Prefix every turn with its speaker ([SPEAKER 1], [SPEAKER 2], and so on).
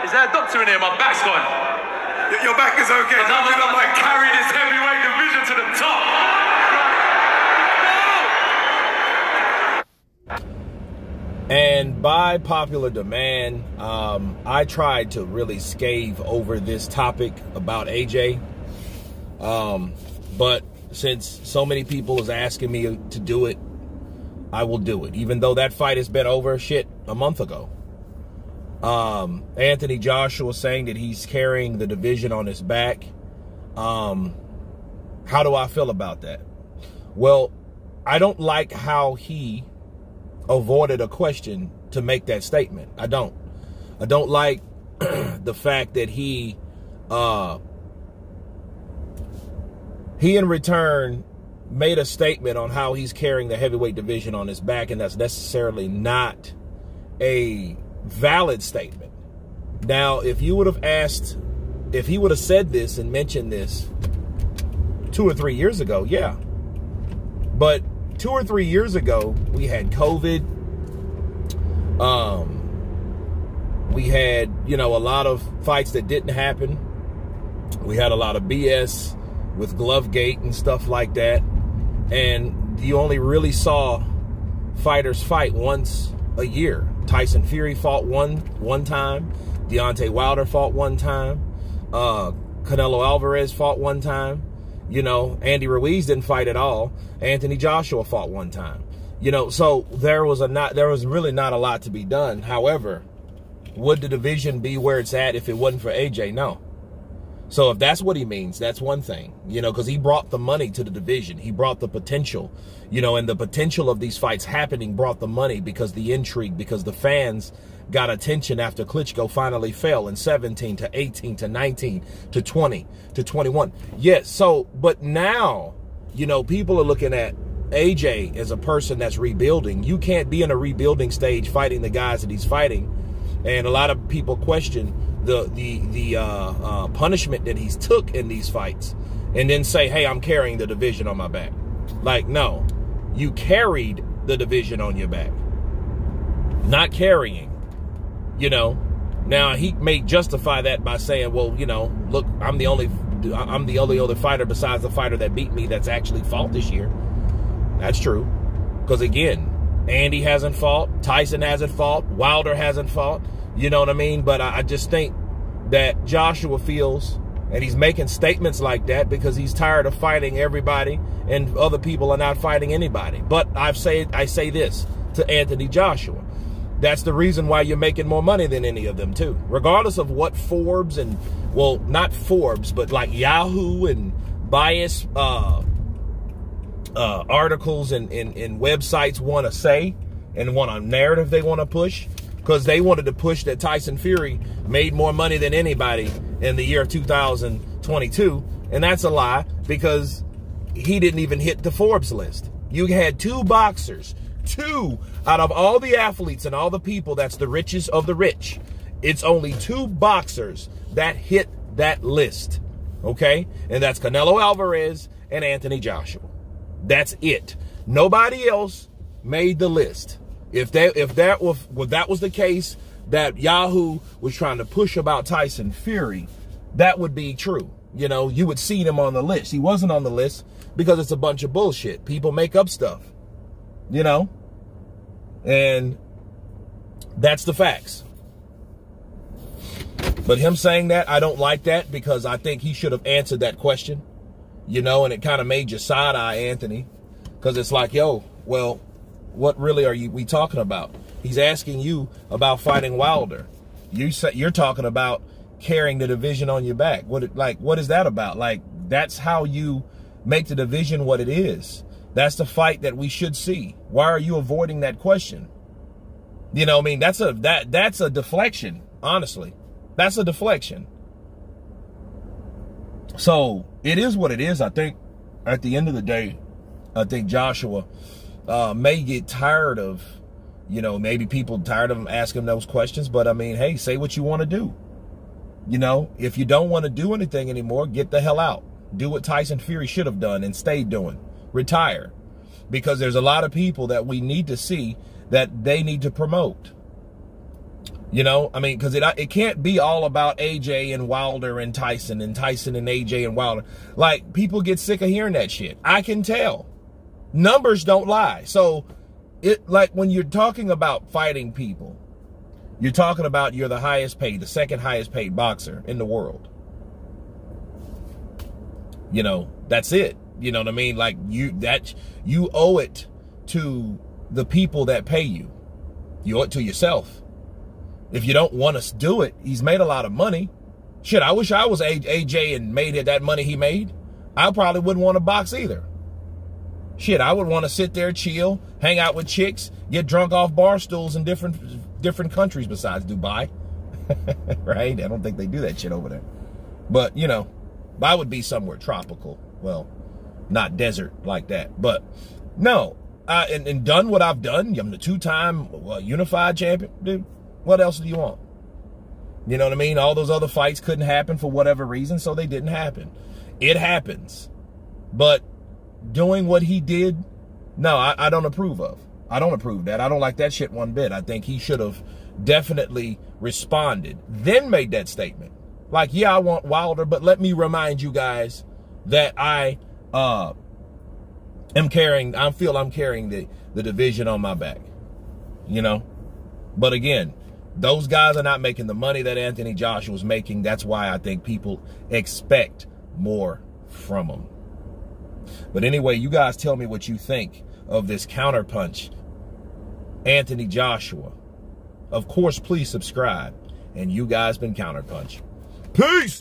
[SPEAKER 1] Is there a doctor in here? My back's gone.
[SPEAKER 2] Your back is okay.
[SPEAKER 1] I might carry this heavyweight division to the top.
[SPEAKER 3] And by popular demand, I tried to really scathe over this topic about AJ. But since so many people is asking me to do it, I will do it. Even though that fight has been over, a month ago. Anthony Joshua saying that he's carrying the division on his back. How do I feel about that? Well, I don't like how he avoided a question to make that statement. I don't like the fact that he in return made a statement on how he's carrying the heavyweight division on his back, and that's necessarily not a valid statement. Now, if you would have if he would have said this and mentioned this 2 or 3 years ago, yeah. But 2 or 3 years ago, we had COVID. We had, a lot of fights that didn't happen. We had a lot of BS with Glovegate and stuff like that. And you only really saw fighters fight once a year. Tyson Fury fought one time. Deontay Wilder fought one time. Canelo Alvarez fought one time. Andy Ruiz didn't fight at all. Anthony Joshua fought one time. So there was really not a lot to be done. However, would the division be where it's at if it wasn't for AJ? No. So if that's what he means, that's one thing, because he brought the money to the division. He brought the potential, and the potential of these fights happening brought the money because the intrigue, because the fans got attention after Klitschko finally fell in 17 to 18 to 19 to 20 to 21. Yes. So, but now, people are looking at AJ as a person that's rebuilding. You can't be in a rebuilding stage fighting the guys that he's fighting. And a lot of people question the punishment that he's took in these fights and then say, hey, I'm carrying the division on my back. Like, no, you carried the division on your back, not carrying, Now he may justify that by saying, well, look, I'm the only other fighter besides the fighter that beat me that's actually fought this year. That's true. Because again, Andy hasn't fought, Tyson hasn't fought, Wilder hasn't fought. You know what I mean? But I just think that Joshua feels, and he's making statements like that because he's tired of fighting everybody and other people are not fighting anybody. But I say this to Anthony Joshua. That's the reason why you're making more money than any of them too. Regardless of what Forbes and, well, not Forbes, but like Yahoo and bias articles and websites want to say and want a narrative they want to push. Because they wanted to push that Tyson Fury made more money than anybody in the year 2022. And that's a lie because he didn't even hit the Forbes list. You had 2 boxers, 2 out of all the athletes and all the people that's the richest of the rich. It's only 2 boxers that hit that list. Okay? And that's Canelo Alvarez and Anthony Joshua. That's it. Nobody else made the list. If that was the case, that Yahoo was trying to push about Tyson Fury, that would be true. You would see him on the list. He wasn't on the list because it's a bunch of bullshit. People make up stuff, and that's the facts. But him saying that, I don't like that because I think he should have answered that question, and it kind of made you side-eye Anthony because it's like, yo, well, what really are we talking about? He's asking you about fighting Wilder. You're talking about carrying the division on your back. What is that about? Like, that's how you make the division what it is. That's the fight that we should see. Why are you avoiding that question? I mean, that's a deflection, honestly. That's a deflection. So it is what it is. I think at the end of the day, I think Joshua may get tired of, maybe people tired of him asking those questions. But I mean, hey, say what you want to do. If you don't want to do anything anymore, get the hell out. Do what Tyson Fury should have done and stayed doing. Retire. Because there's a lot of people that we need to see that they need to promote. You know, I mean, because it can't be all about AJ and Wilder and Tyson and AJ and Wilder. Like, people get sick of hearing that shit. I can tell. Numbers don't lie. So, like, when you're talking about fighting people, you're talking about you're the highest paid, the second highest paid boxer in the world. You know, that's it. You know what I mean? Like, you owe it to the people that pay you. You owe it to yourself. If you don't want to do it, he's made a lot of money. Shit, I wish I was AJ and made that money he made. I probably wouldn't want to box either. Shit, I would want to sit there, chill, hang out with chicks, get drunk off bar stools in different countries besides Dubai. Right? I don't think they do that shit over there. But, you know, I would be somewhere tropical. Well, not desert like that. But, no. And done what I've done. I'm the 2-time unified champion. Dude, what else do you want? You know what I mean? All those other fights couldn't happen for whatever reason, so they didn't happen. It happens. But doing what he did, no, I don't approve of. I don't approve that. I don't like that shit one bit. I think he should have definitely responded, then made that statement. Like, yeah, I want Wilder, but let me remind you guys that I feel I'm carrying the division on my back. You know? But again, those guys are not making the money that Anthony Joshua's making. That's why I think people expect more from him. But anyway, you guys tell me what you think of this Counterpunch Anthony Joshua. Of course, please subscribe. And you guys been Counterpunch. Peace!